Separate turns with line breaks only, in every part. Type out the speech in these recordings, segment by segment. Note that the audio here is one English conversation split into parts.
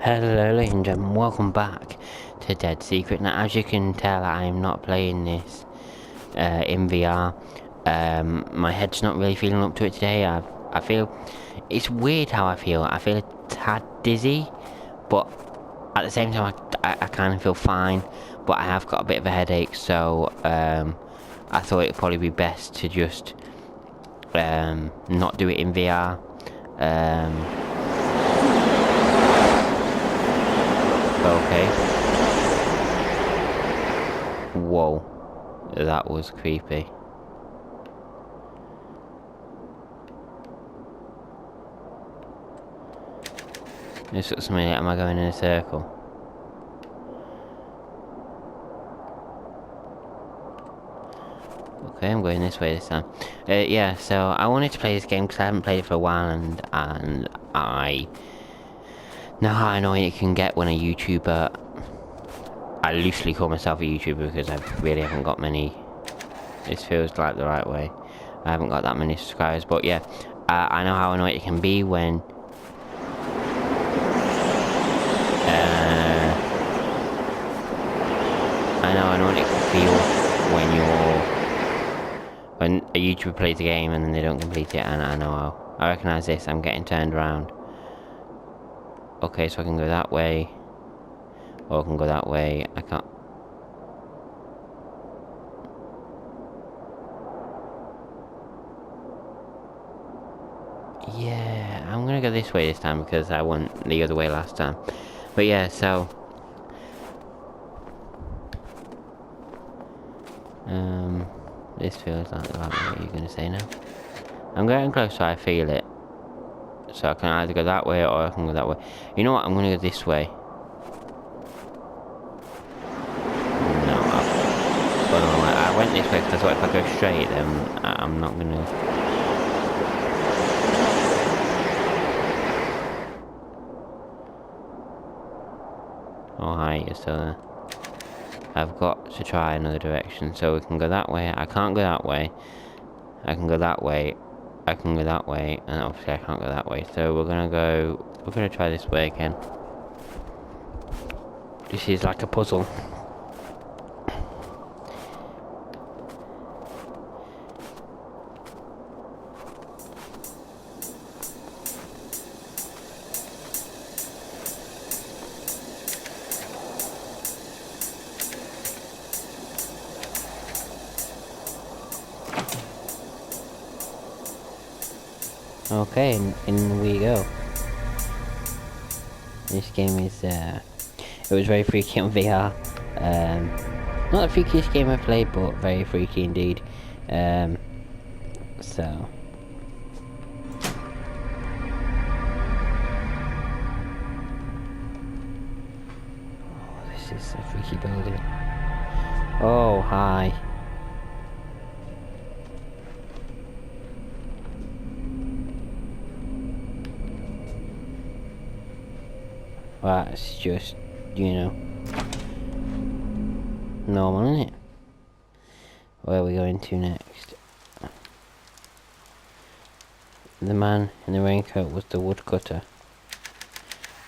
Hello ladies and gentlemen, welcome back to Dead Secret. Now as you can tell, I am not playing this in VR. My head's not really feeling up to it today. I feel, it's weird how I feel a tad dizzy, but at the same time I kind of feel fine, but I have got a bit of a headache, so I thought it would probably be best to just not do it in VR. Okay. Whoa. That was creepy. Just a minute, am I going in a circle? Okay, I'm going this way this time. Yeah, so I wanted to play this game because I haven't played it for a while, and I know how annoying it can get when a YouTuber... I loosely call myself a YouTuber because I really haven't got many... This feels like the right way. I haven't got that many subscribers, but yeah, I know how annoying it can be when... I know how annoying it can feel when a YouTuber plays a game and then they don't complete it, and I know how. I recognise this, I'm getting turned around. Okay, so I can go that way. Or I can go that way. I can't... Yeah, I'm gonna go this way this time because I went the other way last time. But yeah, so... this feels like the right way. What are you gonna say now? I'm getting close, so I feel it. So I can either go that way or I can go that way. You know what? I'm gonna go this way. No, I went this way because I thought if I go straight, then I'm not gonna. Oh hi, you're still there. I've got to try another direction, so we can go that way. I can't go that way. I can go that way. I can go that way, and obviously I can't go that way. So we're gonna try this way again. This is like a puzzle. Okay, in we go. This game is, it was very freaky on VR. Not the freakiest game I've played, but very freaky indeed. So... Oh, this is a freaky building. Oh, hi. That's just, you know, normal, isn't it? Where are we going to next? The man in the raincoat was the woodcutter.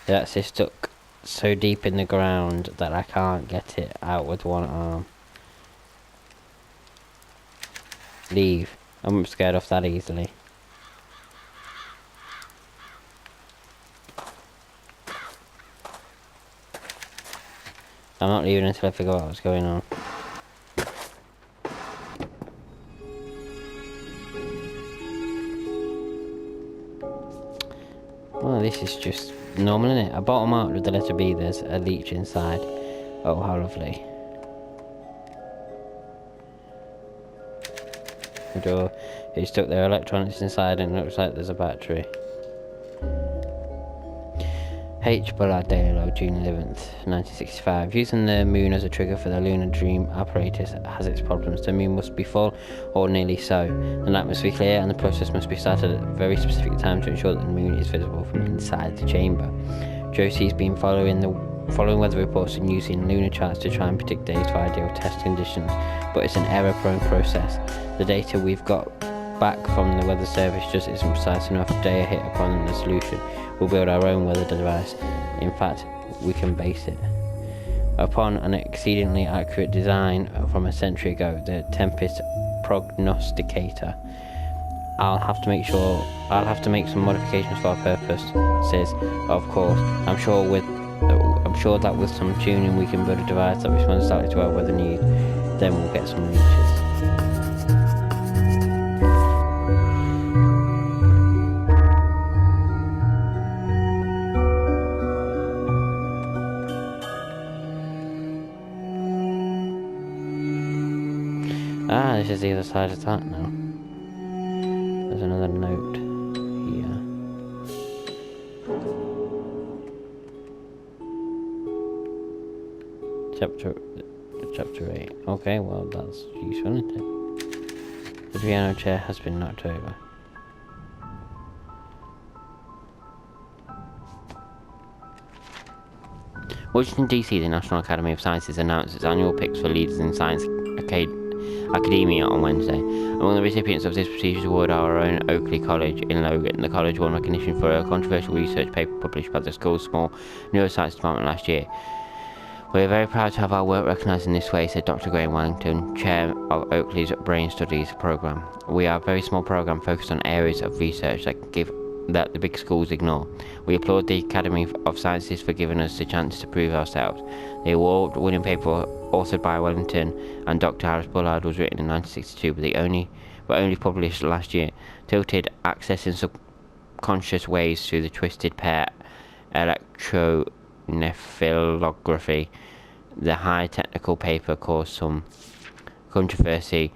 That's it, stuck so deep in the ground that I can't get it out with one arm. Leave. I'm scared off that easily. I'm not leaving until I figure out what's going on. Well, this is just normal, isn't it? A bottom out with the letter B, there's a leech inside. Oh, how lovely. The door is stuck there, electronics inside, and it looks like there's a battery. H. Bullard Daily Log, June 11th, 1965. Using the moon as a trigger for the lunar dream apparatus has its problems. The moon must be full, or nearly so. The night must be clear, and the process must be started at a very specific time to ensure that the moon is visible from inside the chamber. Josie's been following weather reports and using lunar charts to try and predict days for ideal test conditions, but it's an error-prone process. The data we've got back from the weather service just isn't precise enough. Day a hit upon the solution. we'll build our own weather device. In fact, we can base it upon an exceedingly accurate design from a century ago, the Tempest Prognosticator. I'll have to make some modifications for our purposes, of course. I'm sure that with some tuning we can build a device that responds exactly to our weather needs. Then we'll get some reaches. This is the other side of that now. There's another note here. Chapter 8. Okay, well that's useful, isn't it? The piano chair has been knocked over. Washington DC, the National Academy of Sciences announced its annual picks for leaders in science academia on Wednesday. Among the recipients of this prestigious award are our own Oakley College in Logan. The college won recognition for a controversial research paper published by the school's small neuroscience department last year. We are very proud to have our work recognised in this way, said Dr. Graham Wellington, chair of Oakley's Brain Studies programme. We are a very small programme focused on areas of research that the big schools ignore. We applaud the Academy of Sciences for giving us the chance to prove ourselves. The award-winning paper, authored by Wellington and Dr. Harris Bullard, was written in 1962, but only published last year. Tilted accessing subconscious waves through the twisted pair electroencephalography. The high technical paper caused some controversy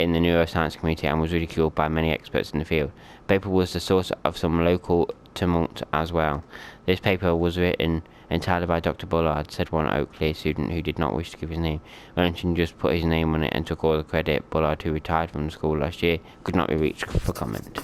in the neuroscience community and was ridiculed by many experts in the field. The paper was the source of some local tumult as well. This paper was written entirely by Dr. Bullard, said one Oakley student who did not wish to give his name. Wellington just put his name on it and took all the credit. Bullard, who retired from the school last year, could not be reached for comment.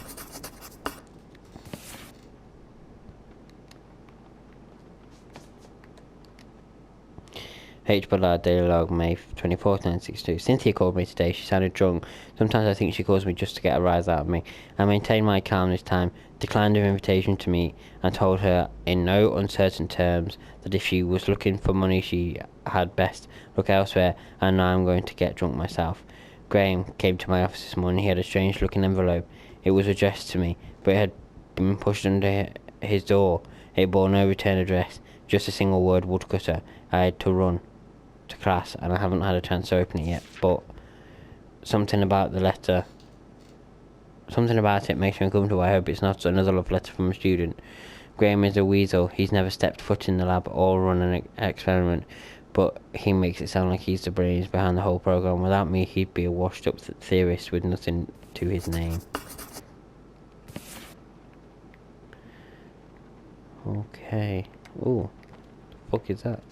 H. Bullard, Daily Log, May 24th, 1962. Cynthia called me today. She sounded drunk. Sometimes I think she calls me just to get a rise out of me. I maintained my calm this time, declined her invitation to meet, and told her in no uncertain terms that if she was looking for money she had best look elsewhere, and now I'm going to get drunk myself. Graham came to my office this morning. He had a strange looking envelope. It was addressed to me, but it had been pushed under his door. It bore no return address, just a single word, woodcutter. I had to run to class and I haven't had a chance to open it yet, but something about it makes me uncomfortable. I hope it's not another love letter from a student. Graham is a weasel. He's never stepped foot in the lab or run an experiment, but he makes it sound like he's the brains behind the whole program. Without me, he'd be a washed up theorist with nothing to his name. Okay. Ooh, the fuck is that?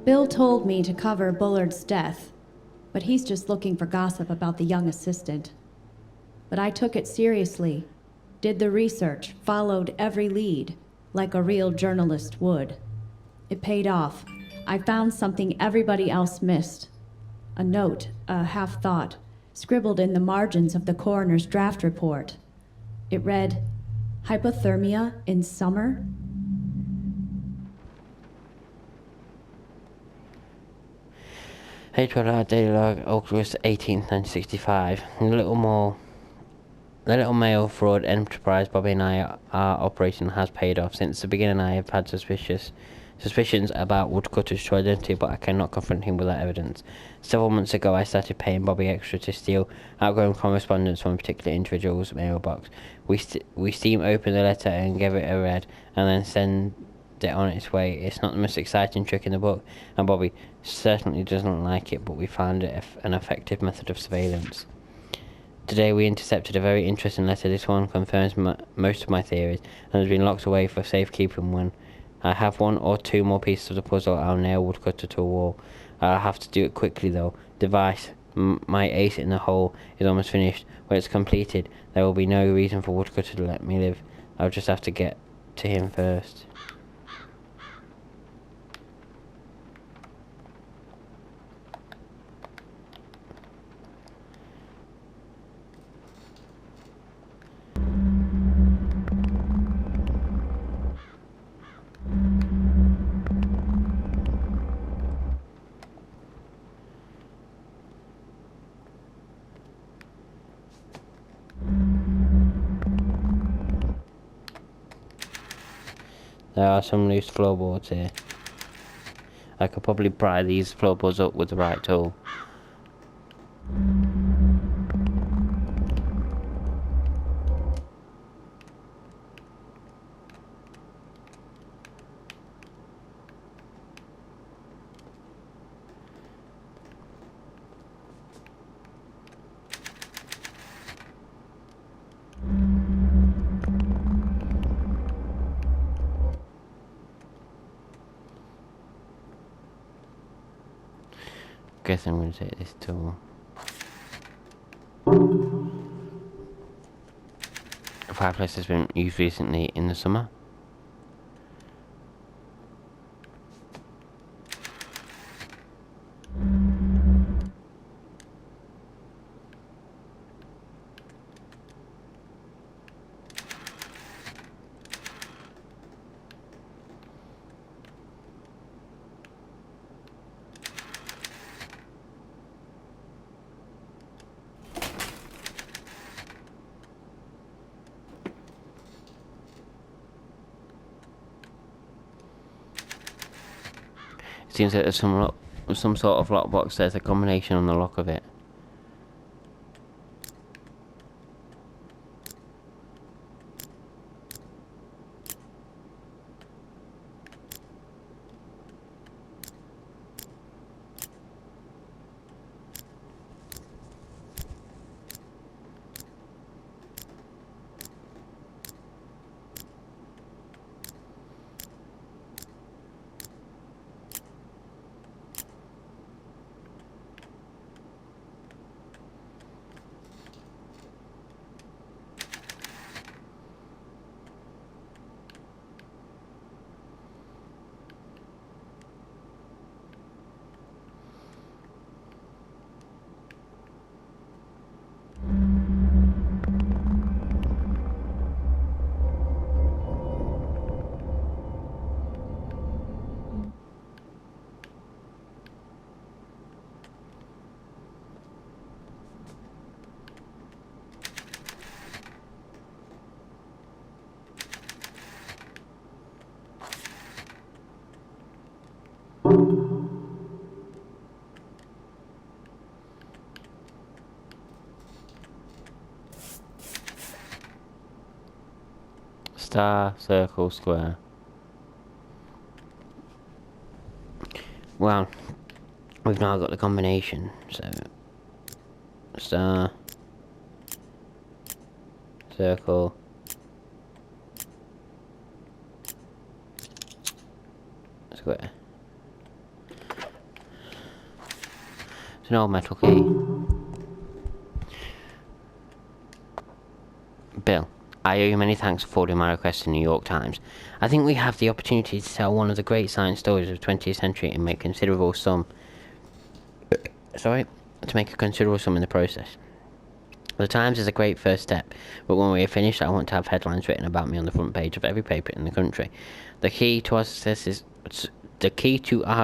Bill told me to cover Bullard's death, but he's just looking for gossip about the young assistant. But I took it seriously, did the research, followed every lead, like a real journalist would. It paid off. I found something everybody else missed. A note, a half-thought, scribbled in the margins of the coroner's draft report. It read, "Hypothermia in summer?"
H. Daily Log, August 18th, 1965. The little mail fraud enterprise Bobby and I are operating has paid off. Since the beginning I have had suspicions about Woodcutter's true identity, but I cannot confront him without evidence. Several months ago I started paying Bobby extra to steal outgoing correspondence from a particular individual's mailbox. We steam open the letter and give it a read, and then send it on its way. It's not the most exciting trick in the book, and Bobby certainly doesn't like it, but we found it an effective method of surveillance. Today we intercepted a very interesting letter. This one confirms most of my theories, and has been locked away for safekeeping. When I have one or two more pieces of the puzzle, I'll nail Woodcutter to a wall. I'll have to do it quickly though. Device, my ace in the hole, is almost finished. When it's completed, there will be no reason for Woodcutter to let me live. I'll just have to get to him first. There are some loose floorboards here. I could probably pry these floorboards up with the right tool. Guess I'm going to take this tool. The fireplace has been used recently in the summer. Seems like there's some sort of lockbox. There's a combination on the lock of it. Star, circle, square. Well, we've now got the combination, so star, circle, square. It's an old metal key. Bill, I owe you many thanks for forwarding my request to the New York Times. I think we have the opportunity to tell one of the great science stories of the 20th century and make considerable sum. To make a considerable sum in the process. The Times is a great first step, but when we are finished, I want to have headlines written about me on the front page of every paper in the country. The key to our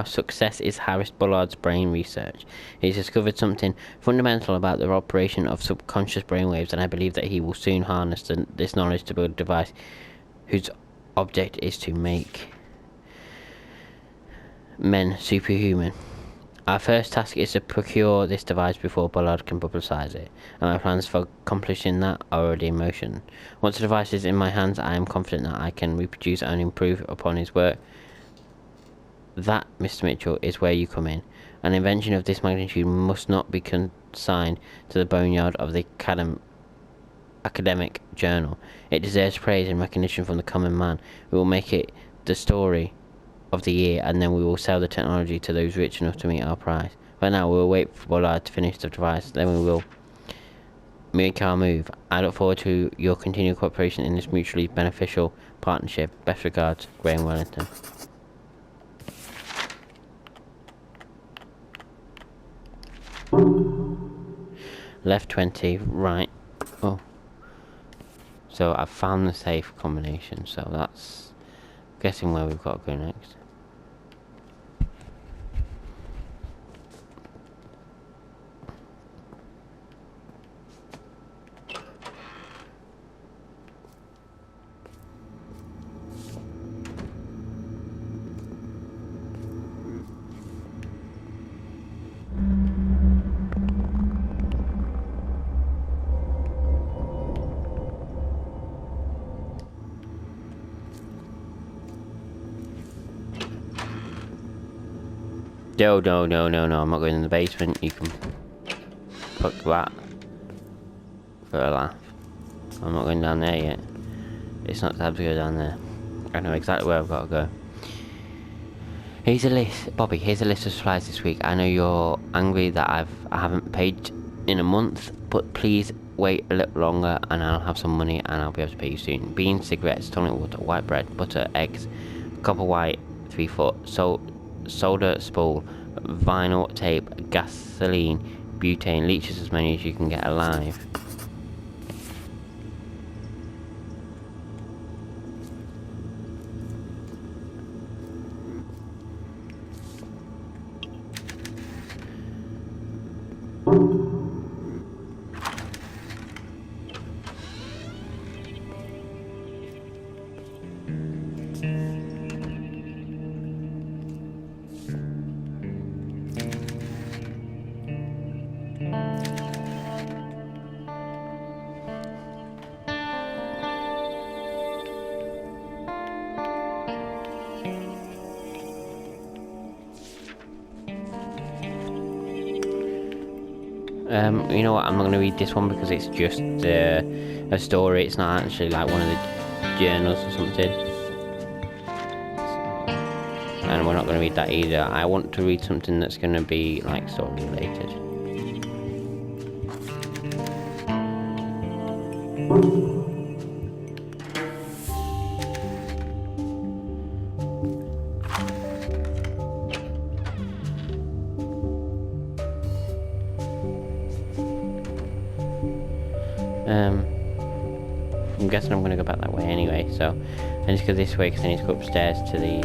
success is Harris Bullard's brain research. He's discovered something fundamental about the operation of subconscious brainwaves, and I believe that he will soon harness this knowledge to build a device whose object is to make men superhuman. Our first task is to procure this device before Bullard can publicize it, and my plans for accomplishing that are already in motion. Once the device is in my hands, I am confident that I can reproduce and improve upon his work. That, Mr. Mitchell, is where you come in. An invention of this magnitude must not be consigned to the boneyard of the academic journal. It deserves praise and recognition from the common man. We will make it the story of the year, and then we will sell the technology to those rich enough to meet our price. Right now, we will wait for Bullard to finish the device, then we will make our move. I look forward to your continued cooperation in this mutually beneficial partnership. Best regards, Graham Wellington. Left 20, right. Oh. So I've found the safe combination, so that's guessing where we've got to go next. No, no, no, no, no, I'm not going in the basement. You can fuck that for a laugh. I'm not going down there yet. It's not time to go down there. I know exactly where I've got to go. Here's a list, Bobby, here's a list of supplies this week. I know you're angry that I haven't paid in a month, but please wait a little longer and I'll have some money and I'll be able to pay you soon. Beans, cigarettes, tonic water, white bread, butter, eggs, copper white, 3 foot, solder spool, vinyl tape, gasoline, butane, leeches, as many as you can get alive. You know what, I'm not going to read this one because it's just a story. It's not actually like one of the journals or something. And we're not going to read that either. I want to read something that's going to be like story related. I'm guessing I'm going to go back that way anyway, so I need to go this way because I need to go upstairs to the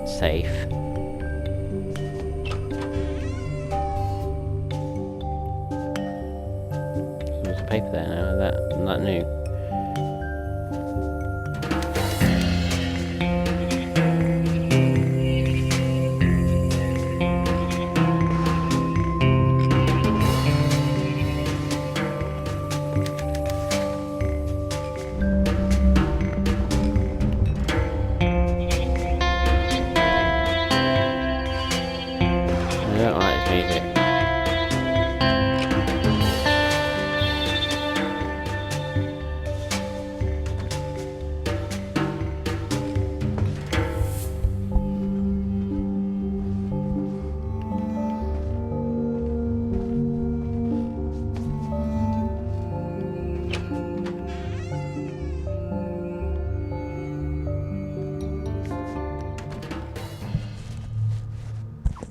safe. There's a paper there now, that new.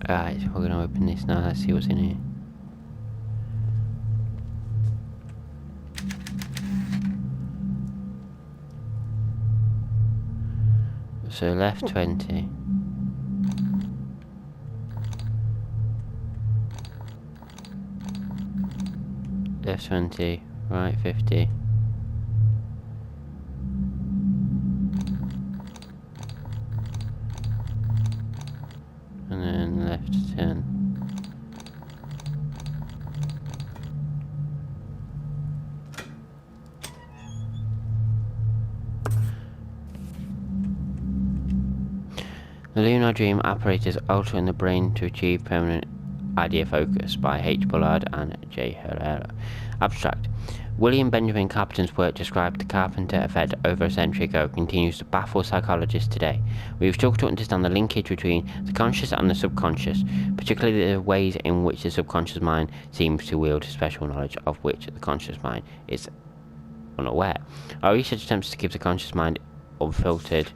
Right, we're going to open this now, let's see what's in here. So left 20. Left 20, right 50. And then left 10. The Lunar Dream apparatus altering the brain to achieve permanent idea focus by H. Bullard and J. Herrera. Abstract. William Benjamin Carpenter's work described the Carpenter effect over a century ago continues to baffle psychologists today. We have struggled to understand the linkage between the conscious and the subconscious, particularly the ways in which the subconscious mind seems to wield special knowledge of which the conscious mind is unaware. Our research attempts to give the conscious mind unfiltered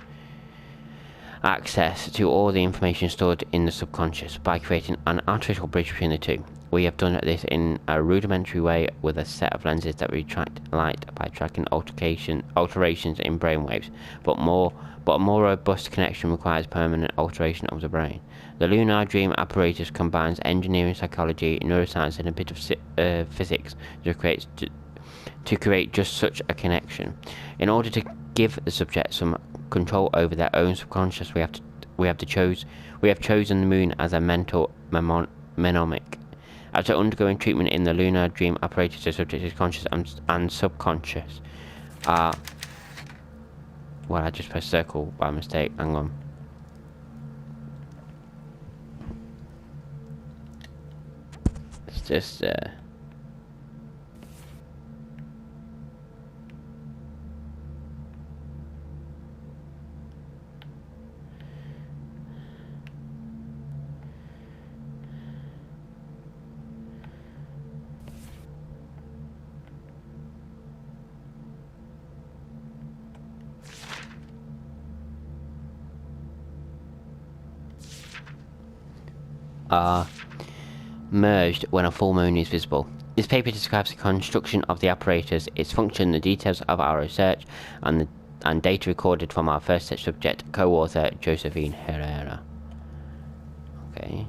access to all the information stored in the subconscious by creating an artificial bridge between the two. We have done this in a rudimentary way with a set of lenses that retract light by tracking alterations in brainwaves, but a more robust connection requires permanent alteration of the brain. The Lunar Dream apparatus combines engineering, psychology, neuroscience, and a bit of physics to create just such a connection. In order to give the subject some control over their own subconscious, we have chosen the moon as a mental mnemonic. After undergoing treatment in the Lunar Dream apparatus, the subject's conscious and subconscious are... Well, I just pressed circle by mistake. Hang on. just are merged when a full moon is visible. This paper describes the construction of the apparatus, its function, the details of our research, and data recorded from our first test subject, co-author Josephine Herrera. Okay.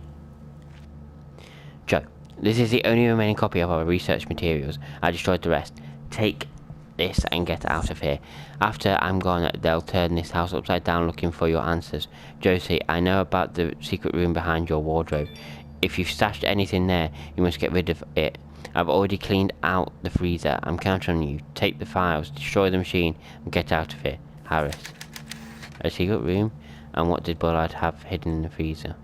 Joe, this is the only remaining copy of our research materials. I destroyed the rest. Take this and get out of here. After I'm gone, they'll turn this house upside down looking for your answers. Josie, I know about the secret room behind your wardrobe. If you've stashed anything there, you must get rid of it. I've already cleaned out the freezer. I'm counting on you. Take the files, destroy the machine, and get out of here. Harris. A secret room? And what did Bullard have hidden in the freezer?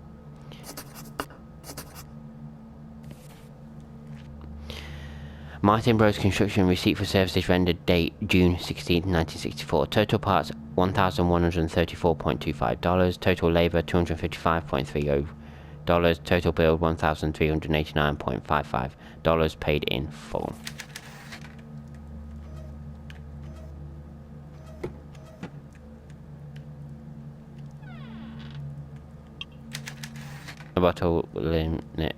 Martin Bros Construction, receipt for services rendered, date June 16, 1964. Total parts $1,134.25. Total labor $255.30. Total bill $1,389.55. Paid in full. A bottle limit.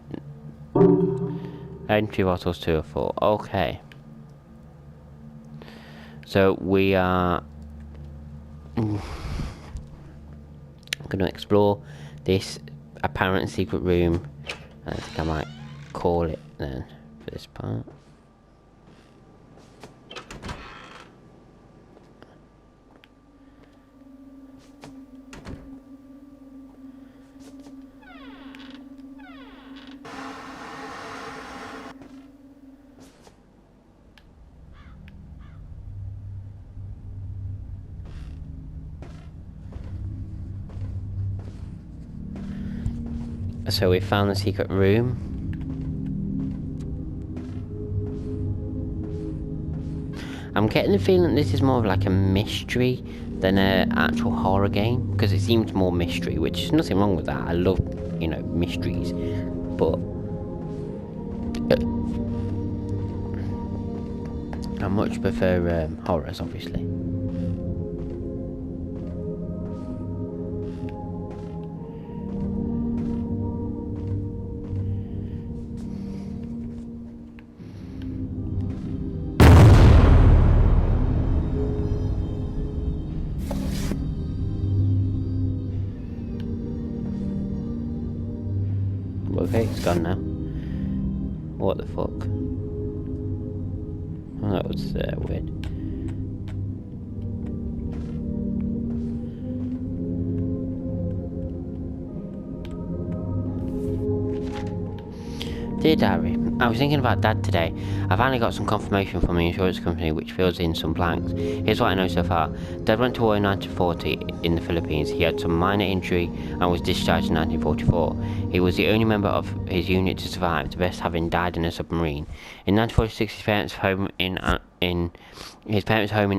Entry bottles 2 or 4. Okay. So we are going to explore this apparent secret room. I think I might call it then for this part. So we found the secret room. I'm getting the feeling this is more of like a mystery than an actual horror game, because it seems more mystery, which is nothing wrong with that. I love, you know, mysteries, but I much prefer horrors, obviously. Okay, it's gone now. What the fuck? Oh, that was weird. Dear Diary, I was thinking about Dad today. I finally got some confirmation from the insurance company which fills in some blanks. Here's what I know so far. Dad went to war in 1940 in the Philippines. He had some minor injury and was discharged in 1944. He was the only member of his unit to survive, the rest having died in a submarine. In 1946, his parents' home in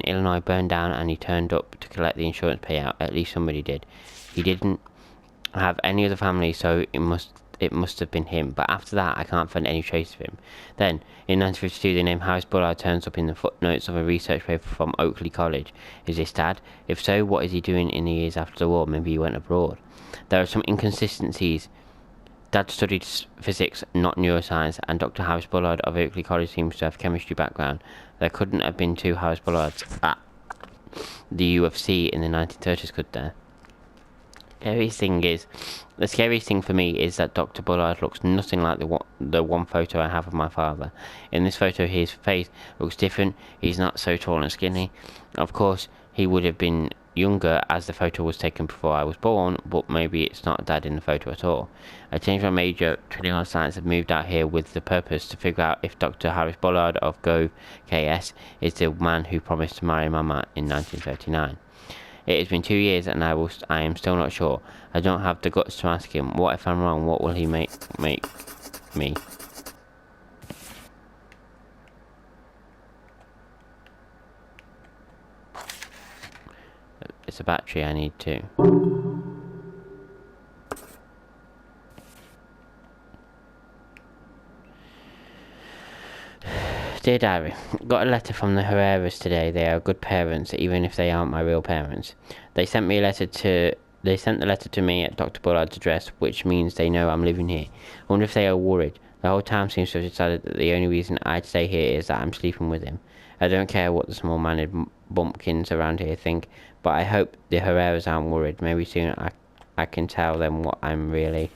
Illinois burned down, and he turned up to collect the insurance payout. At least somebody did. He didn't have any other family, so it must have been him, but after that I can't find any trace of him. Then, in 1952, the name Harris Bullard turns up in the footnotes of a research paper from Oakley College. Is this Dad? If so, what is he doing in the years after the war? Maybe he went abroad. There are some inconsistencies. Dad studied physics, not neuroscience, and Dr. Harris Bullard of Oakley College seems to have a chemistry background. There couldn't have been two Harris Bullards at the UFC in the 1930s, could there? The scariest thing for me is that Dr. Bullard looks nothing like the one photo I have of my father. In this photo, his face looks different. He's not so tall and skinny. Of course, he would have been younger as the photo was taken before I was born, but maybe it's not Dad in the photo at all. I changed my major to Leon Science and moved out here with the purpose to figure out if Dr. Harris Bullard of Go KS is the man who promised to marry Mama in 1939. It has been 2 years and I am still not sure. I don't have the guts to ask him. What if I'm wrong? What will he make me? charge the battery I need to. Dear Diary, got a letter from the Herreras today. They are good parents, even if they aren't my real parents. They sent the letter to me at Dr. Bullard's address, which means they know I'm living here. I wonder if they are worried. The whole town seems to have decided that the only reason I'd stay here is that I'm sleeping with him. I don't care what the small-minded bumpkins around here think, but I hope the Herreras aren't worried. Maybe soon I can tell them what I'm really.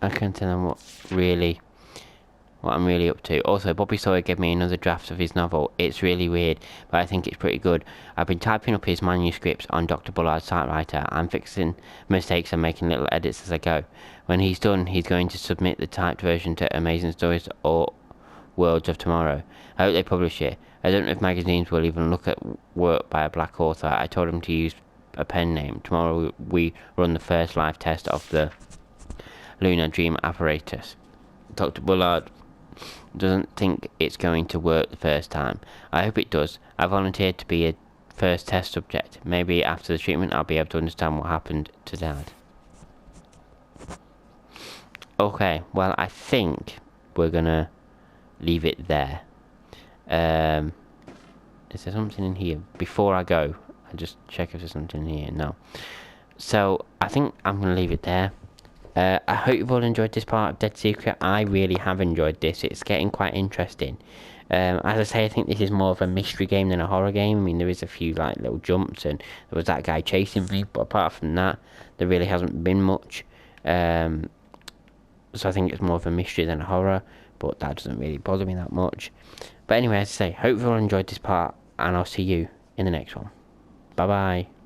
I can't tell them what I'm really up to. Also, Bobby Sawyer gave me another draft of his novel. It's really weird, but I think it's pretty good. I've been typing up his manuscripts on Dr. Bullard's typewriter. I'm fixing mistakes and making little edits as I go. When he's done, he's going to submit the typed version to Amazing Stories or Worlds of Tomorrow. I hope they publish it. I don't know if magazines will even look at work by a black author. I told him to use a pen name. Tomorrow we run the first live test of the Lunar Dream apparatus. Dr. Bullard doesn't think it's going to work the first time. I hope it does. I volunteered to be a first test subject. Maybe after the treatment I'll be able to understand what happened to Dad. Okay, well I think we're gonna leave it there. Is there something in here? Before I go, I just check if there's something in here. No. So I think I'm gonna leave it there. I hope you've all enjoyed this part of Dead Secret. I really have enjoyed this. It's getting quite interesting. As I say, I think this is more of a mystery game than a horror game. I mean, there is a few like little jumps, and there was that guy chasing me, but apart from that, there really hasn't been much. So I think it's more of a mystery than a horror, but that doesn't really bother me that much. But anyway, as I say, hope you all enjoyed this part, and I'll see you in the next one. Bye bye.